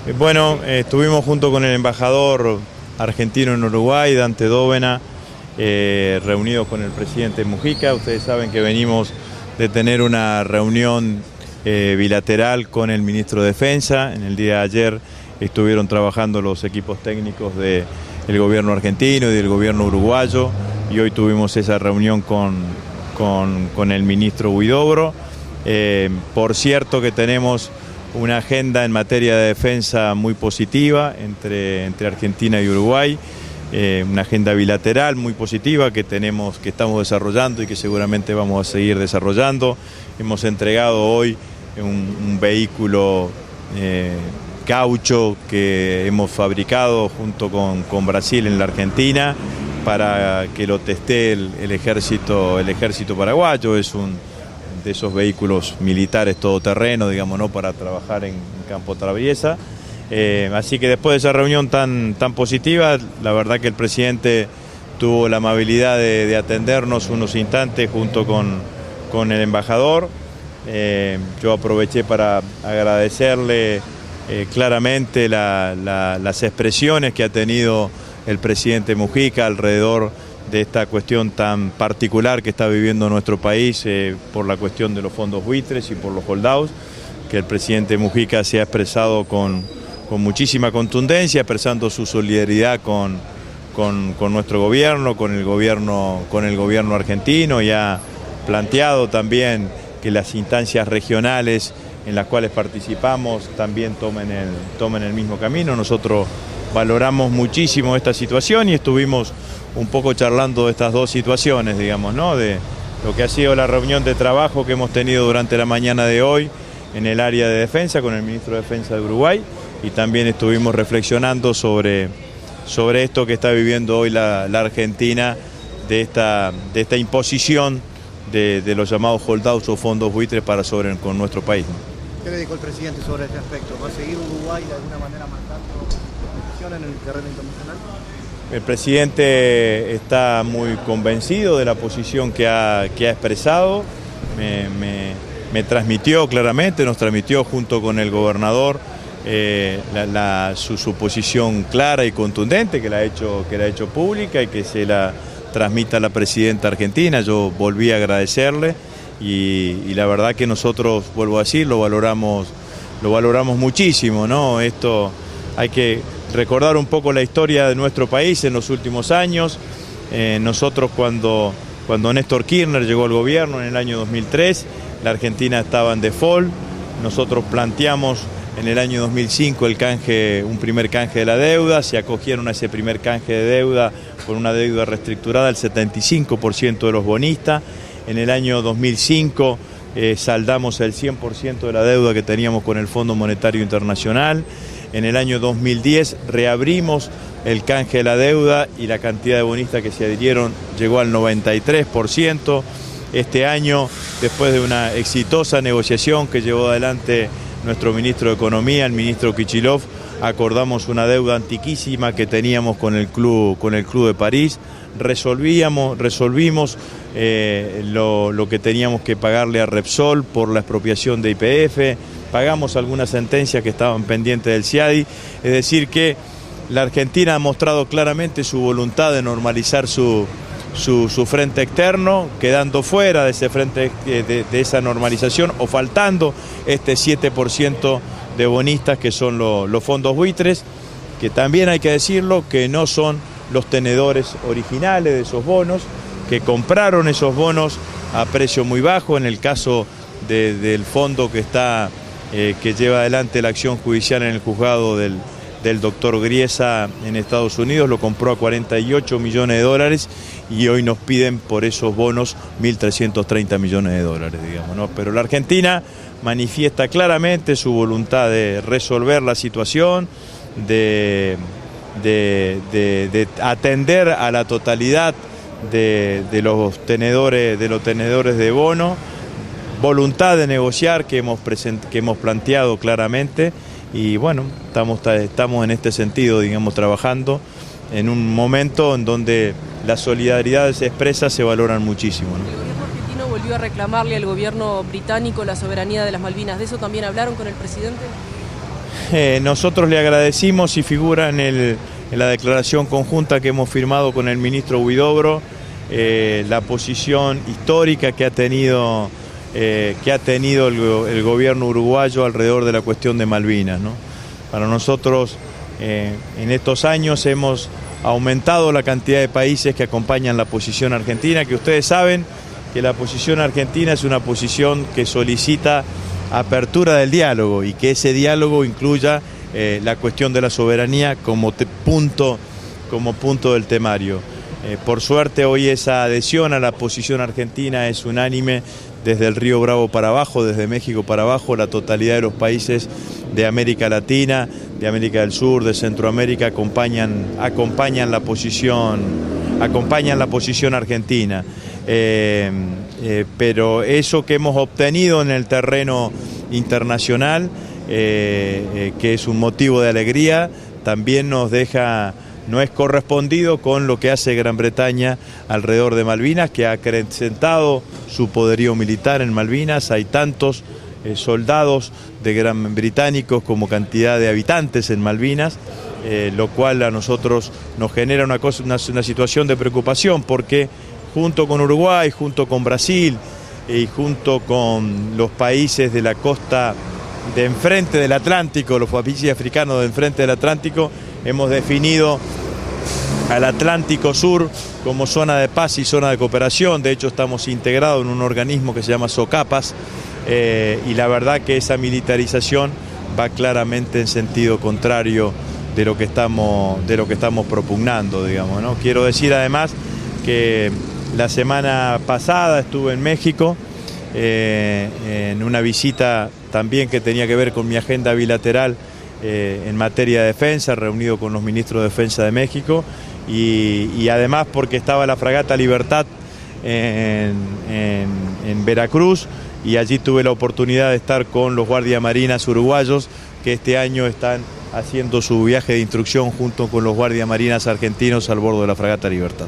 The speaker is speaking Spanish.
Estuvimos junto con el embajador argentino en Uruguay, Dante Dóvena, reunidos con el presidente Mujica. Ustedes saben que venimos de tener una reunión bilateral con el ministro de Defensa. En el día de ayer estuvieron trabajando los equipos técnicos del gobierno argentino y del gobierno uruguayo, y hoy tuvimos esa reunión con el ministro Huidobro. Por cierto que tenemos una agenda en materia de defensa muy positiva entre Argentina y Uruguay, una agenda bilateral muy positiva que estamos desarrollando y que seguramente vamos a seguir desarrollando. Hemos entregado hoy un vehículo caucho que hemos fabricado junto con Brasil en la Argentina para que lo testee el ejército paraguayo. Es de esos vehículos militares todoterreno, digamos, ¿no?, para trabajar en campo traviesa. Así que después de esa reunión tan positiva, la verdad que el presidente tuvo la amabilidad de atendernos unos instantes junto con el embajador. Yo aproveché para agradecerle claramente las expresiones que ha tenido el presidente Mujica alrededor de esta cuestión tan particular que está viviendo nuestro país por la cuestión de los fondos buitres y por los holdouts, que el presidente Mujica se ha expresado con muchísima contundencia, expresando su solidaridad con nuestro gobierno, con el gobierno argentino, y ha planteado también que las instancias regionales en las cuales participamos también tomen el mismo camino. Nosotros valoramos muchísimo esta situación y estuvimos un poco charlando de estas dos situaciones, digamos, ¿no?, de lo que ha sido la reunión de trabajo que hemos tenido durante la mañana de hoy en el área de defensa con el ministro de Defensa de Uruguay, y también estuvimos reflexionando sobre esto que está viviendo hoy la Argentina, de esta imposición de los llamados holdouts o fondos buitres con nuestro país. ¿Qué le dijo el presidente sobre este aspecto? ¿Va a seguir Uruguay de alguna manera marcando posición en el terreno internacional? El presidente está muy convencido de la posición que ha expresado. Me transmitió claramente, nos transmitió junto con el gobernador su posición clara y contundente, que la ha hecho pública y que se la transmita a la presidenta argentina. Yo volví a agradecerle y la verdad que nosotros, vuelvo a decir, lo valoramos muchísimo, ¿no? Esto hay que recordar un poco la historia de nuestro país en los últimos años. Nosotros cuando Néstor Kirchner llegó al gobierno en el año 2003, la Argentina estaba en default. Nosotros planteamos en el año 2005 un primer canje de la deuda. Se acogieron a ese primer canje de deuda con una deuda reestructurada del 75% de los bonistas. En el año 2005 saldamos el 100% de la deuda que teníamos con el Fondo Monetario Internacional. En el año 2010 reabrimos el canje de la deuda y la cantidad de bonistas que se adhirieron llegó al 93%. Este año, después de una exitosa negociación que llevó adelante nuestro ministro de Economía, el ministro Kicillof, acordamos una deuda antiquísima que teníamos con el Club de París. Resolvimos lo que teníamos que pagarle a Repsol por la expropiación de YPF, pagamos algunas sentencias que estaban pendientes del CIADI, es decir que la Argentina ha mostrado claramente su voluntad de normalizar su frente externo, quedando fuera de ese frente, de esa normalización, o faltando este 7% de bonistas que son los fondos buitres, que también hay que decirlo, que no son los tenedores originales de esos bonos, que compraron esos bonos a precio muy bajo. En el caso del fondo que lleva adelante la acción judicial en el juzgado del doctor Griesa en Estados Unidos, lo compró a 48 millones de dólares y hoy nos piden por esos bonos 1.330 millones de dólares, digamos, ¿no? Pero la Argentina manifiesta claramente su voluntad de resolver la situación, de atender a la totalidad de los tenedores de bono, voluntad de negociar que hemos planteado claramente, y bueno, estamos en este sentido, digamos, trabajando en un momento en donde las solidaridades se expresas, se valoran muchísimo, ¿no? El gobierno argentino volvió a reclamarle al gobierno británico la soberanía de las Malvinas. ¿De eso también hablaron con el presidente? Nosotros le agradecimos y figura en la declaración conjunta que hemos firmado con el ministro Huidobro, la posición histórica que ha tenido el gobierno uruguayo alrededor de la cuestión de Malvinas, ¿no? Para nosotros, en estos años hemos aumentado la cantidad de países que acompañan la posición argentina, que ustedes saben que la posición argentina es una posición que solicita apertura del diálogo y que ese diálogo incluya la cuestión de la soberanía como punto del temario. Por suerte hoy esa adhesión a la posición argentina es unánime desde el Río Bravo para abajo, desde México para abajo, la totalidad de los países de América Latina, de América del Sur, de Centroamérica acompañan la posición argentina. Pero eso que hemos obtenido en el terreno internacional, que es un motivo de alegría, también no es correspondido con lo que hace Gran Bretaña alrededor de Malvinas, que ha acrecentado su poderío militar en Malvinas. Hay tantos soldados británicos como cantidad de habitantes en Malvinas, lo cual a nosotros nos genera una situación de preocupación, porque junto con Uruguay, junto con Brasil y junto con los países de la costa de enfrente del Atlántico, los países africanos de enfrente del Atlántico, hemos definido al Atlántico Sur como zona de paz y zona de cooperación. De hecho, estamos integrados en un organismo que se llama SOCAPAS, y la verdad que esa militarización va claramente en sentido contrario de lo que estamos propugnando, digamos, ¿no? Quiero decir además que la semana pasada estuve en México, en una visita también que tenía que ver con mi agenda bilateral en materia de defensa, reunido con los ministros de Defensa de México, y además porque estaba la fragata Libertad en Veracruz, y allí tuve la oportunidad de estar con los guardiamarinas uruguayos que este año están haciendo su viaje de instrucción junto con los guardiamarinas argentinos al bordo de la fragata Libertad.